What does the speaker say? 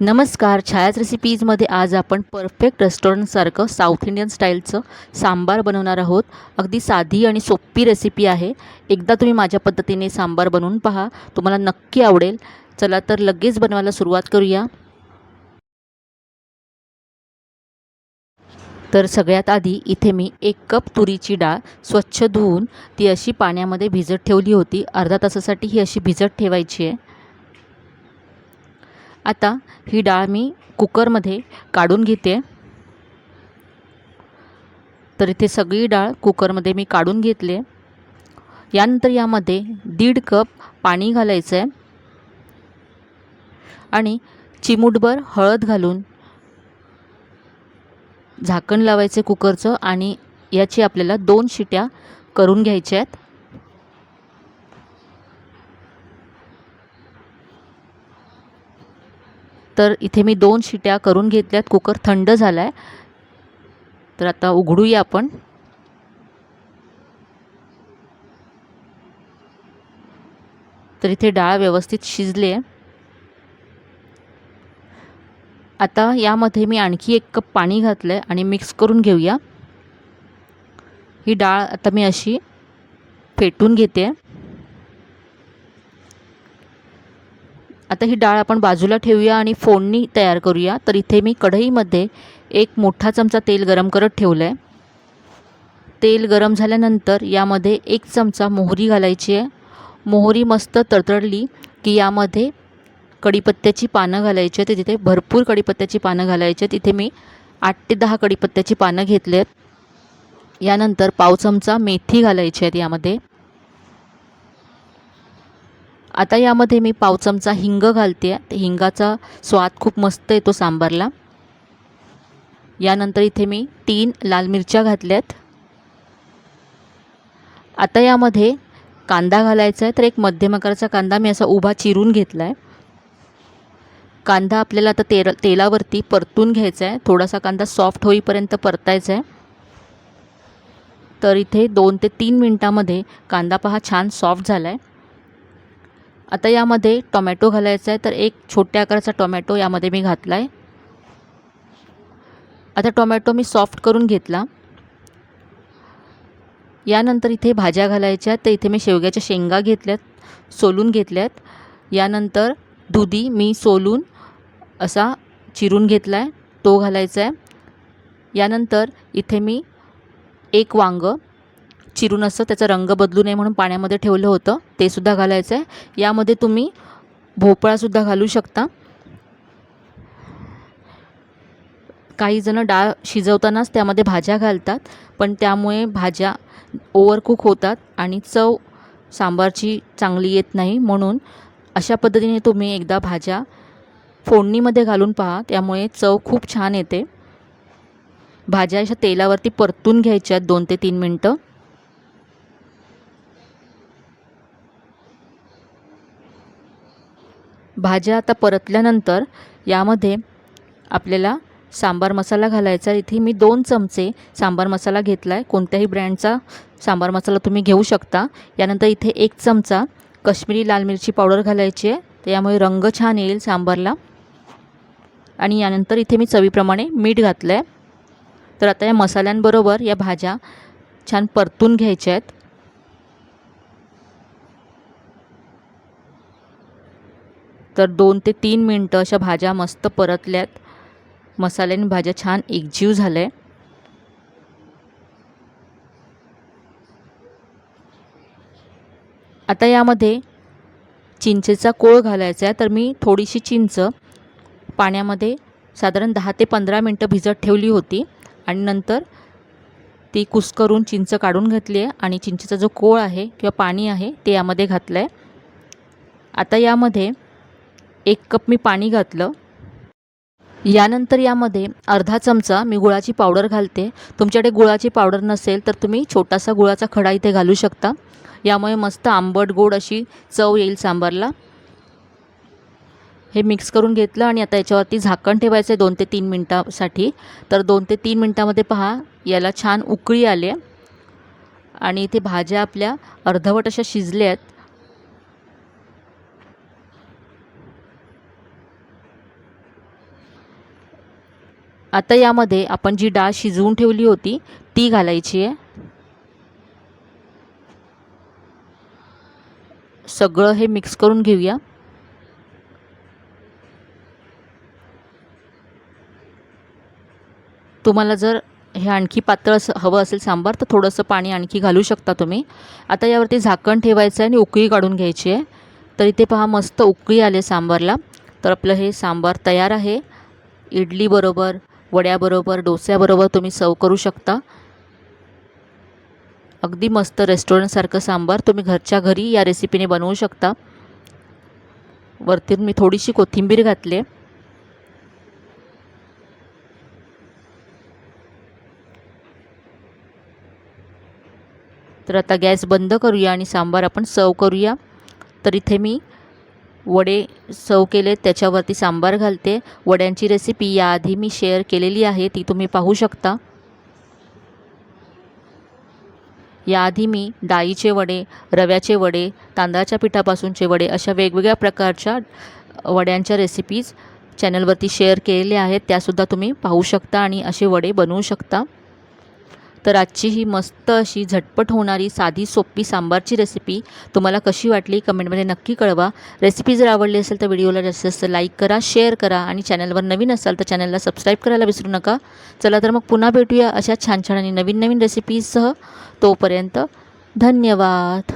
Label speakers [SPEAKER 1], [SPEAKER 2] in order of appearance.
[SPEAKER 1] नमस्कार. छायाच रेसिपीजमध्ये आज आपण परफेक्ट रेस्टॉरंटसारखं साऊथ इंडियन स्टाईलचं सांबार बनवणार आहोत. अगदी साधी आणि सोपी रेसिपी आहे. एकदा तुम्ही माझ्या पद्धतीने सांबार बनवून पहा, तुम्हाला नक्की आवडेल. चला तर लगेच बनवायला सुरुवात करूया. तर सगळ्यात आधी इथे मी 1 कप तुरीची डाळ स्वच्छ धुवून ती अशी पाण्यामध्ये भिजत ठेवली होती. अर्धा तासासाठी ही अशी भिजत ठेवायची आहे. आता ही डाळ मी कुकरमध्ये काढून घेते. तर इथे सगळी डाळ कुकरमध्ये मी काढून घेतले. यानंतर यामध्ये 1.5 कप पाणी घालायचं आहे आणि चिमूटभर हळद घालून झाकण लावायचे कुकरचं आणि याची आपल्याला 2 शिट्या करून घ्यायच्या आहेत. तर इथे मी 2 शिट्या करून घेतल्यात. कुकर थंड झाला आहे. तर आता उघडूया आपण. तर इथे डाळ व्यवस्थित शिजली आहे. आता यामध्ये मी आणखी 1 कप पाणी घातलं आहे आणि मिक्स करून घेऊया. ही डाळ आता मी अशी फेटून घेते. आता ही डाळ आपण बाजूला ठेवूया आणि फोडणी तयार करूया. तर इथे मी कढईमध्ये 1 मोठा चमचा तेल गरम करत ठेवलं आहे. तेल गरम झाल्यानंतर यामध्ये 1 चमचा मोहरी घालायची आहे. मोहरी मस्त तडतडली की यामध्ये कढीपत्त्याची पानं घालायची आहेत. तिथे भरपूर कढीपत्त्याची पानं घालायची आहेत. इथे मी 8 ते 10 कढीपत्त्याची पानं घेतली आहेत. यानंतर पाव चमचा मेथी घालायची आहेत यामध्ये. आता यामध्ये मी पाव चमचा हिंग घालते आहे. हिंगाचा स्वाद खूप मस्त येतो सांबारला. यानंतर इथे मी 3 लाल मिरच्या घातल्यात. आता यामध्ये कांदा घालायचा आहे. तर एक मध्यम आकाराचा कांदा मी असा उभा चिरून घेतला आहे. कांदा आपल्याला आता तेलावरती परतून घ्यायचा आहे. थोडासा कांदा सॉफ्ट होईपर्यंत परतायचा आहे. तर इथे 2 ते 3 मिनटामध्ये कांदा पहा छान सॉफ्ट झाला आहे. आता यामध्ये टोमॅटो घालायचा आहे. तर एक छोट्या आकाराचा टोमॅटो यामध्ये मी घातला आहे. आता टोमॅटो मी सॉफ्ट करून घेतला. यानंतर इथे भाज्या घालायच्या. तर इथे मी शेवग्याच्या शेंगा घेतल्यात, सोलून घेतल्यात. यानंतर दुधी मी सोलून असा चिरून घेतला आहे, तो घालायचा आहे. यानंतर इथे मी 1 वांगं चिरून असं त्याचा रंग बदलू नये म्हणून पाण्यामध्ये ठेवलं होतं, ते सुद्धा घालायचं आहे. यामध्ये तुम्ही भोपळासुद्धा घालू शकता. काही जण डाळ शिजवतानाच त्यामध्ये भाज्या घालतात, पण त्यामुळे भाज्या ओव्हरकुक होतात आणि चव सांबारची चांगली येत नाही. म्हणून अशा पद्धतीने तुम्ही एकदा भाज्या फोडणीमध्ये घालून पहा, त्यामुळे चव खूप छान येते. भाज्या अशा तेलावरती परतून घ्यायच्या 2 ते 3 मिनटं. भाज्या आता परतल्यानंतर यामध्ये आपल्याला सांबार मसाला घालायचा. इथे मी 2 चमचे सांबार मसाला घेतला आहे. कोणत्याही ब्रँडचा सांबार मसाला तुम्ही घेऊ शकता. यानंतर इथे 1 चमचा काश्मीरी लाल मिरची पावडर घालायची आहे, त्यामुळे रंग छान येईल सांबारला. आणि यानंतर इथे मी चवीप्रमाणे मीठ घातलं आहे. तर आता या मसाल्यांबरोबर या भाज्या छान परतून घ्यायच्या आहेत. तर 2 ते 3 मिनटं अशा भाज्या मस्त परतल्यात. मसाल्याने भाज्या छान एकजीव झाल्या आहे. आता यामध्ये चिंचेचा कोळ घालायचा आहे. तर मी थोडीशी चिंच पाण्यामध्ये साधारण 10 ते 15 मिनटं भिजत ठेवली होती आणि नंतर ती कुस्करून चिंच काढून घेतली आहे आणि चिंचेचा जो कोळ आहे किंवा पाणी आहे ते यामध्ये घातलं आहे. आता यामध्ये 1 कप मी पाणी घातलं. यानंतर यामध्ये अर्धा चमचा मी गुळाची पावडर घालते. तुमच्याकडे गुळाची पावडर नसेल तर तुम्ही छोटासा गुळाचा खडा इथे घालू शकता. यामुळे मस्त आंबट गोड अशी चव येईल सांबारला. हे मिक्स करून घेतलं आणि आता याच्यावरती झाकण ठेवायचं आहे 2 ते 3 मिनटासाठी. तर 2 ते 3 मिनटामध्ये पहा याला छान उकळी आली आहे आणि इथे भाज्या आपल्या अर्धवट अशा शिजल्या आहेत. आता यामध्ये आपण जी डाळ शिजवून ठेवली होती ती घालायची आहे. सगळं हे मिक्स करून घेऊया. तुम्हाला जर हे आणखी पातळ हवं असेल सांबार तर थोडंसं पाणी आणखी घालू शकता तुम्ही. आता यावरती झाकण ठेवायचं आहे आणि उकळी काढून घ्यायची आहे. तर इथे पहा मस्त उकळी आले सांबारला. तर आपलं हे सांबार तयार आहे. इडलीबरोबर, वड्याबरोबर, डोस्याबरोबर तुम्ही सर्व करू शकता. अगदी मस्त रेस्टॉरंटसारखं सांबार तुम्ही घरच्या घरी या रेसिपीने बनवू शकता. वरती मी थोडीशी कोथिंबीर घातली. तर आता गॅस बंद करूया आणि सांबार आपण सर्व करूया. तर इथे मी वडे सर्व केले, त्याच्यावरती सांबार घालते. वड्यांची रेसिपी याआधी मी शेअर केलेली आहे, ती तुम्ही पाहू शकता. याआधी मी डाळीचे वडे, रव्याचे वडे, तांदळाच्या पिठापासूनचे वडे अशा वेगवेगळ्या प्रकारच्या वड्यांच्या रेसिपीज चॅनलवरती शेअर केलेल्या आहेत. त्यासुद्धा तुम्ही पाहू शकता आणि असे वडे बनवू शकता. तर आजची ही मस्त अशी झटपट होणारी साधी सोपी सांबारची रेसिपी तुम्हाला कशी वाटली कमेंटमध्ये नक्की कळवा. रेसिपी जर आवडली असेल तर व्हिडिओला जास्तीत जास्त लाईक करा, शेअर करा आणि चॅनलवर नवीन असाल तर चॅनलला सबस्क्राईब करायला विसरू नका. चला तर मग पुन्हा भेटूया अशा छान छान आणि नवीन नवीन रेसिपीजसह. तोपर्यंत धन्यवाद.